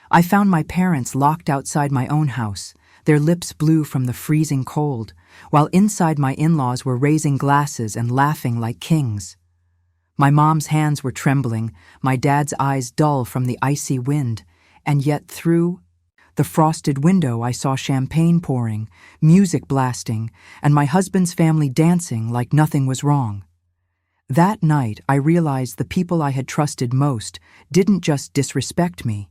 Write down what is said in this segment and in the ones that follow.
I found my parents locked outside my own house, their lips blue from the freezing cold, while inside my in-laws were raising glasses and laughing like kings. My mom's hands were trembling, my dad's eyes dull from the icy wind, and yet through the frosted window I saw champagne pouring, music blasting, and my husband's family dancing like nothing was wrong. That night I realized the people I had trusted most didn't just disrespect me.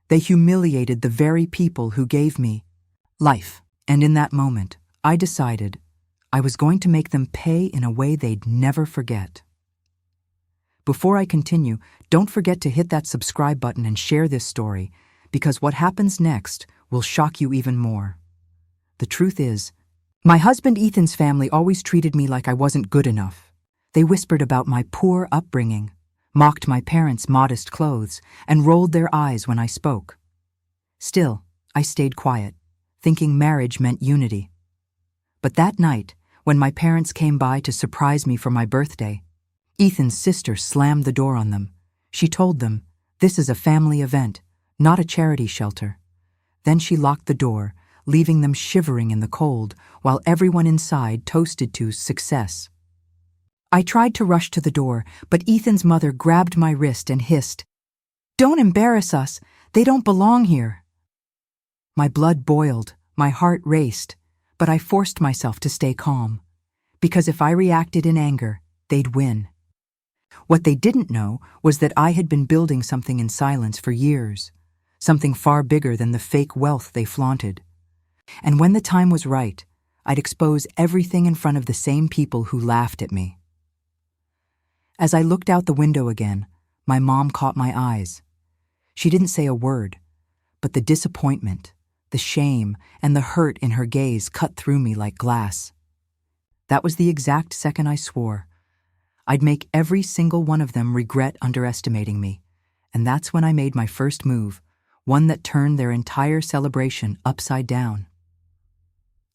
They humiliated the very people who gave me life. And in that moment, I decided I was going to make them pay in a way they'd never forget. Before I continue, don't forget to hit that subscribe button and share this story, because what happens next will shock you even more. The truth is, my husband Ethan's family always treated me like I wasn't good enough. They whispered about my poor upbringing, mocked my parents' modest clothes, and rolled their eyes when I spoke. Still, I stayed quiet, thinking marriage meant unity. But that night, when my parents came by to surprise me for my birthday, Ethan's sister slammed the door on them. She told them, "This is a family event, not a charity shelter." Then she locked the door, leaving them shivering in the cold, while everyone inside toasted to success. I tried to rush to the door, but Ethan's mother grabbed my wrist and hissed, "Don't embarrass us. They don't belong here." My blood boiled, my heart raced, but I forced myself to stay calm, because if I reacted in anger, they'd win. What they didn't know was that I had been building something in silence for years, something far bigger than the fake wealth they flaunted. And when the time was right, I'd expose everything in front of the same people who laughed at me. As I looked out the window again, my mom caught my eyes. She didn't say a word, but the disappointment, the shame, and the hurt in her gaze cut through me like glass. That was the exact second I swore I'd make every single one of them regret underestimating me, and that's when I made my first move, one that turned their entire celebration upside down.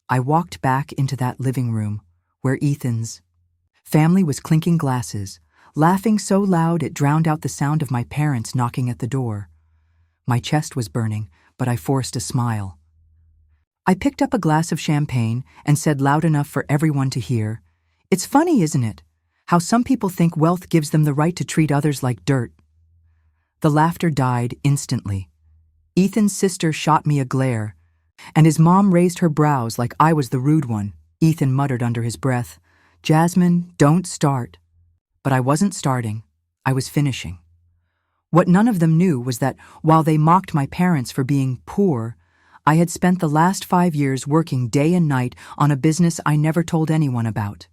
I walked back into that living room where Ethan's family was clinking glasses, laughing so loud it drowned out the sound of my parents knocking at the door. My chest was burning, but I forced a smile. I picked up a glass of champagne and said loud enough for everyone to hear, "It's funny, isn't it, how some people think wealth gives them the right to treat others like dirt." The laughter died instantly. Ethan's sister shot me a glare, and his mom raised her brows like I was the rude one. Ethan muttered under his breath, "Jasmine, don't start." But I wasn't starting, I was finishing. What none of them knew was that while they mocked my parents for being poor, I had spent the last 5 years working day and night on a business I never told anyone about.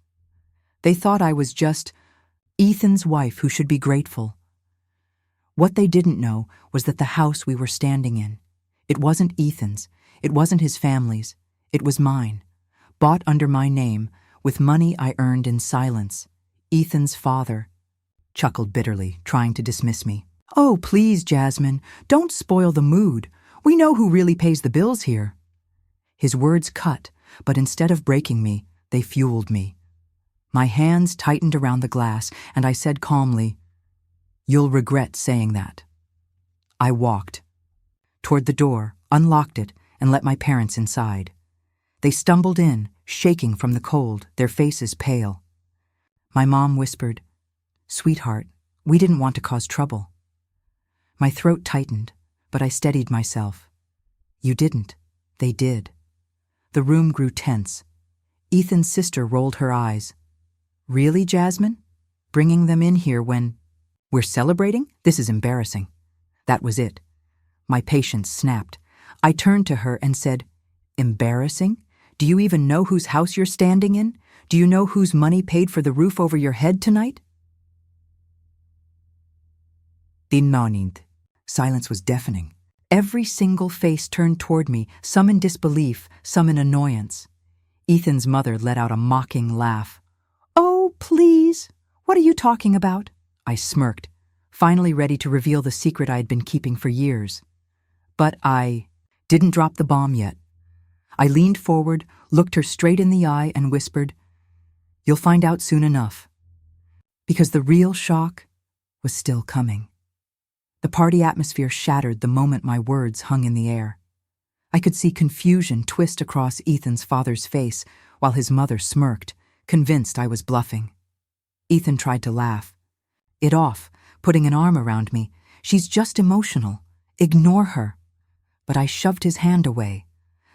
They thought I was just Ethan's wife who should be grateful. What they didn't know was that the house we were standing in, it wasn't Ethan's, it wasn't his family's, it was mine, bought under my name, with money I earned in silence. Ethan's father chuckled bitterly, trying to dismiss me. "Oh, please, Jasmine, don't spoil the mood. We know who really pays the bills here." His words cut, but instead of breaking me, they fueled me. My hands tightened around the glass, and I said calmly, "You'll regret saying that." I walked toward the door, unlocked it, and let my parents inside. They stumbled in, shaking from the cold, their faces pale. My mom whispered, "Sweetheart, we didn't want to cause trouble." My throat tightened, but I steadied myself. "You didn't. They did." The room grew tense. Ethan's sister rolled her eyes. "Really, Jasmine? Bringing them in here when we're celebrating? This is embarrassing." That was it. My patience snapped. I turned to her and said, "Embarrassing? Do you even know whose house you're standing in? Do you know whose money paid for the roof over your head tonight?" Silence was deafening. Every single face turned toward me, some in disbelief, some in annoyance. Ethan's mother let out a mocking laugh. "Oh, please, what are you talking about?" I smirked, finally ready to reveal the secret I had been keeping for years. But I didn't drop the bomb yet. I leaned forward, looked her straight in the eye, and whispered, "You'll find out soon enough." Because the real shock was still coming. The party atmosphere shattered the moment my words hung in the air. I could see confusion twist across Ethan's father's face while his mother smirked, convinced I was bluffing. Ethan tried to laugh. It off, putting an arm around me. She's just emotional. Ignore her. But I shoved his hand away.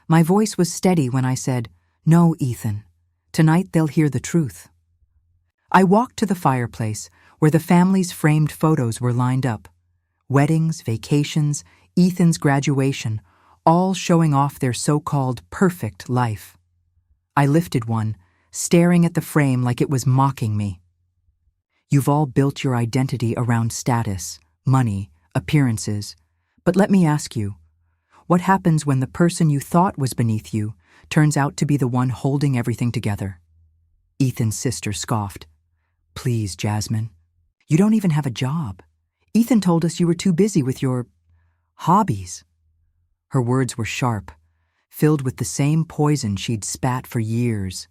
My voice was steady when I said, "No, Ethan. Tonight they'll hear the truth." I walked to the fireplace where the family's framed photos were lined up. Weddings, vacations, Ethan's graduation, all showing off their so-called perfect life. I lifted one, staring at the frame like it was mocking me. You've all built your identity around status, money, appearances. But let me ask you, what happens when the person you thought was beneath you turns out to be the one holding everything together? Ethan's sister scoffed. Please, Jasmine. You don't even have a job. Ethan told us you were too busy with your hobbies. Her words were sharp, filled with the same poison she'd spat for years.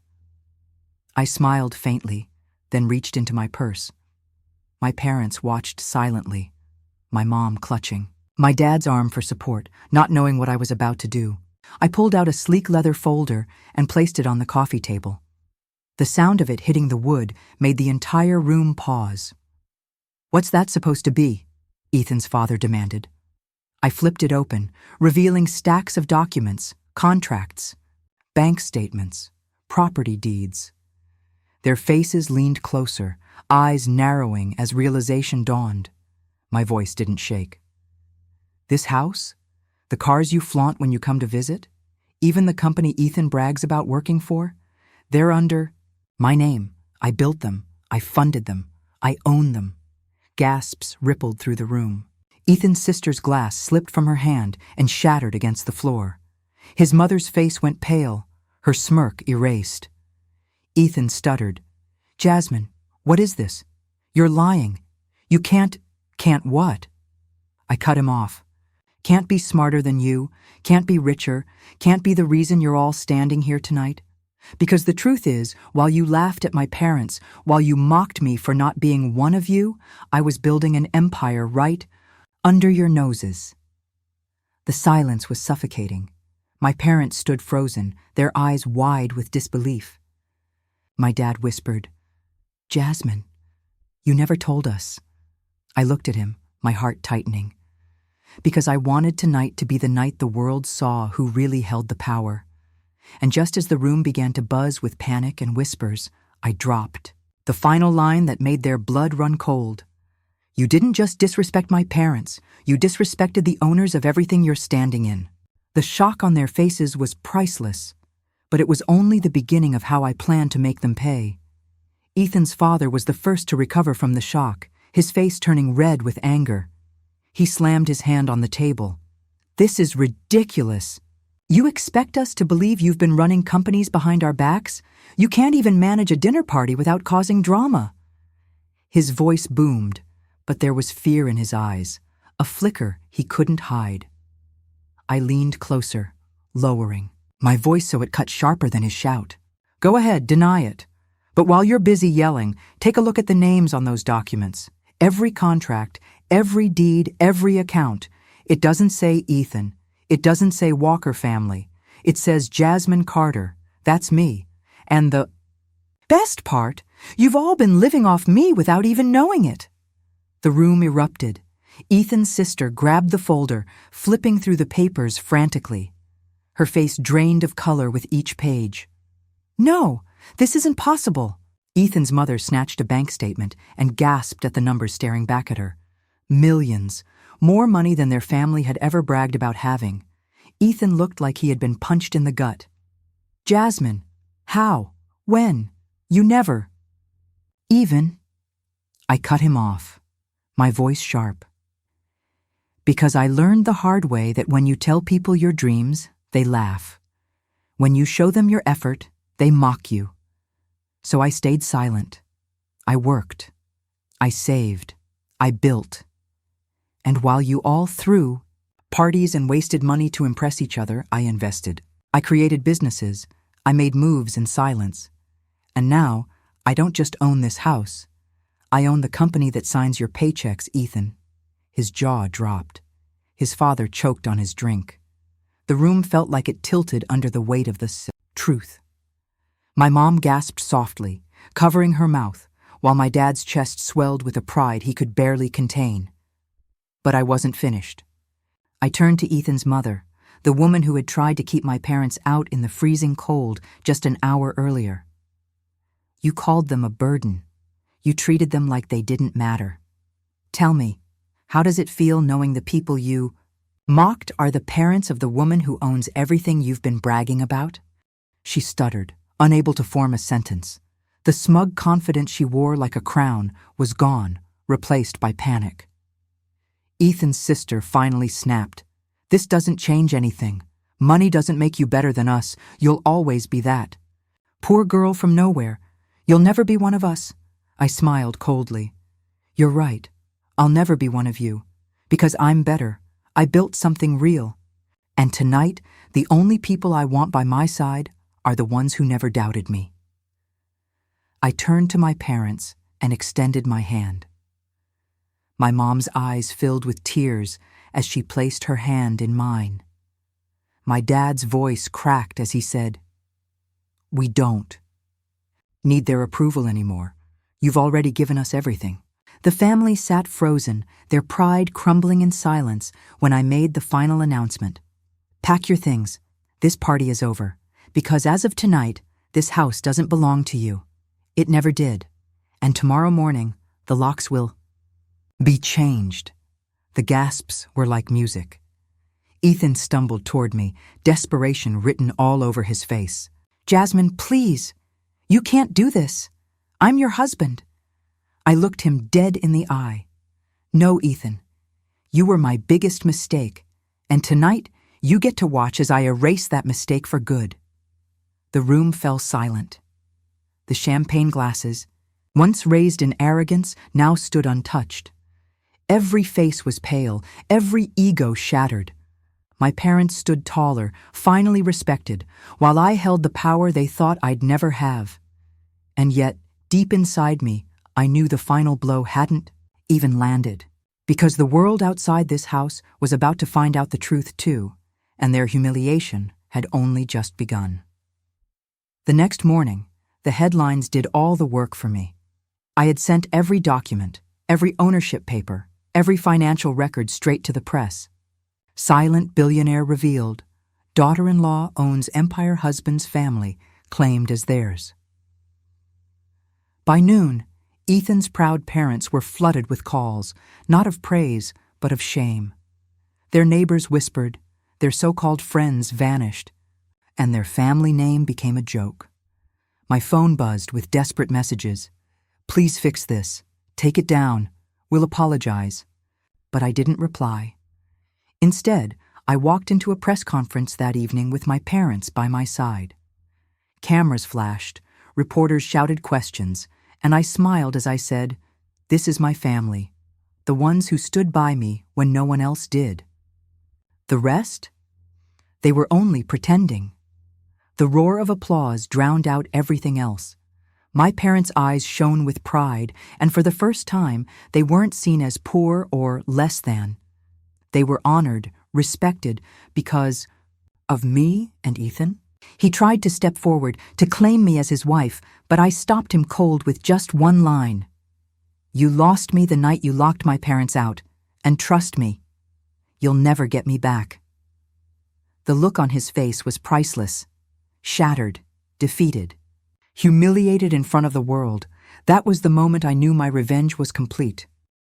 I smiled faintly, then reached into my purse. My parents watched silently, my mom clutching. My dad's arm for support, not knowing what I was about to do. I pulled out a sleek leather folder and placed it on the coffee table. The sound of it hitting the wood made the entire room pause. What's that supposed to be? Ethan's father demanded. I flipped it open, revealing stacks of documents, contracts, bank statements, property deeds. Their faces leaned closer, eyes narrowing as realization dawned. My voice didn't shake. This house? The cars you flaunt when you come to visit? Even the company Ethan brags about working for? They're under my name. I built them. I funded them. I own them. Gasps rippled through the room. Ethan's sister's glass slipped from her hand and shattered against the floor. His mother's face went pale, her smirk erased. Ethan stuttered. Jasmine, what is this? You're lying. You can't what? I cut him off. Can't be smarter than you, can't be richer, can't be the reason you're all standing here tonight. Because the truth is, while you laughed at my parents, while you mocked me for not being one of you, I was building an empire right under your noses. The silence was suffocating. My parents stood frozen, their eyes wide with disbelief. My dad whispered, Jasmine, you never told us. I looked at him, my heart tightening. Because I wanted tonight to be the night the world saw who really held the power. And just as the room began to buzz with panic and whispers, I dropped the final line that made their blood run cold. You didn't just disrespect my parents, you disrespected the owners of everything you're standing in. The shock on their faces was priceless, but it was only the beginning of how I planned to make them pay. Ethan's father was the first to recover from the shock, his face turning red with anger. He slammed his hand on the table. This is ridiculous. You expect us to believe you've been running companies behind our backs? You can't even manage a dinner party without causing drama. His voice boomed, but there was fear in his eyes, a flicker he couldn't hide. I leaned closer, lowering, my voice so it cut sharper than his shout. Go ahead, deny it. But while you're busy yelling, take a look at the names on those documents. Every contract, every deed, every account. It doesn't say Ethan. It doesn't say Walker family. It says Jasmine Carter. That's me. And the best part, you've all been living off me without even knowing it. The room erupted. Ethan's sister grabbed the folder, flipping through the papers frantically. Her face drained of color with each page. No, this isn't possible. Ethan's mother snatched a bank statement and gasped at the numbers staring back at her. Millions. More money than their family had ever bragged about having. Ethan looked like he had been punched in the gut. Jasmine, how? When? You never. Even. I cut him off, my voice sharp. Because I learned the hard way that when you tell people your dreams, they laugh. When you show them your effort, they mock you. So I stayed silent. I worked. I saved. I built. And while you all threw parties and wasted money to impress each other, I invested. I created businesses. I made moves in silence. And now, I don't just own this house. I own the company that signs your paychecks, Ethan. His jaw dropped. His father choked on his drink. The room felt like it tilted under the weight of the truth. My mom gasped softly, covering her mouth, while my dad's chest swelled with a pride he could barely contain. But I wasn't finished. I turned to Ethan's mother, the woman who had tried to keep my parents out in the freezing cold just an hour earlier. You called them a burden. You treated them like they didn't matter. Tell me, how does it feel knowing the people you mocked are the parents of the woman who owns everything you've been bragging about? She stuttered, unable to form a sentence. The smug confidence she wore like a crown was gone, replaced by panic. Ethan's sister finally snapped. This doesn't change anything. Money doesn't make you better than us. You'll always be that. Poor girl from nowhere. You'll never be one of us. I smiled coldly. You're right. I'll never be one of you. Because I'm better. I built something real. And tonight, the only people I want by my side are the ones who never doubted me. I turned to my parents and extended my hand. My mom's eyes filled with tears as she placed her hand in mine. My dad's voice cracked as he said, "We don't need their approval anymore. You've already given us everything." The family sat frozen, their pride crumbling in silence when I made the final announcement. Pack your things. This party is over. Because as of tonight, this house doesn't belong to you. It never did. And tomorrow morning, the locks will be changed. The gasps were like music. Ethan stumbled toward me, desperation written all over his face. "Jasmine, please. You can't do this. I'm your husband." I looked him dead in the eye. "No, Ethan. You were my biggest mistake, and tonight you get to watch as I erase that mistake for good." The room fell silent. The champagne glasses, once raised in arrogance, now stood untouched. Every face was pale, every ego shattered. My parents stood taller, finally respected, while I held the power they thought I'd never have. And yet, deep inside me, I knew the final blow hadn't even landed, because the world outside this house was about to find out the truth too, and their humiliation had only just begun. The next morning, the headlines did all the work for me. I had sent every document, every ownership paper, every financial record straight to the press. Silent billionaire revealed. Daughter-in-law owns Empire husband's family, claimed as theirs. By noon, Ethan's proud parents were flooded with calls, not of praise, but of shame. Their neighbors whispered, their so-called friends vanished, and their family name became a joke. My phone buzzed with desperate messages. "Please fix this. Take it down. We'll apologize." But I didn't reply. Instead, I walked into a press conference that evening with my parents by my side. Cameras flashed, reporters shouted questions, and I smiled as I said, "This is my family, the ones who stood by me when no one else did." The rest? They were only pretending. The roar of applause drowned out everything else. My parents' eyes shone with pride, and for the first time, they weren't seen as poor or less than. They were honored, respected, because of me and Ethan. He tried to step forward, to claim me as his wife, but I stopped him cold with just one line. "You lost me the night you locked my parents out, and trust me, you'll never get me back." The look on his face was priceless. Shattered, defeated, humiliated in front of the world. That was the moment I knew my revenge was complete.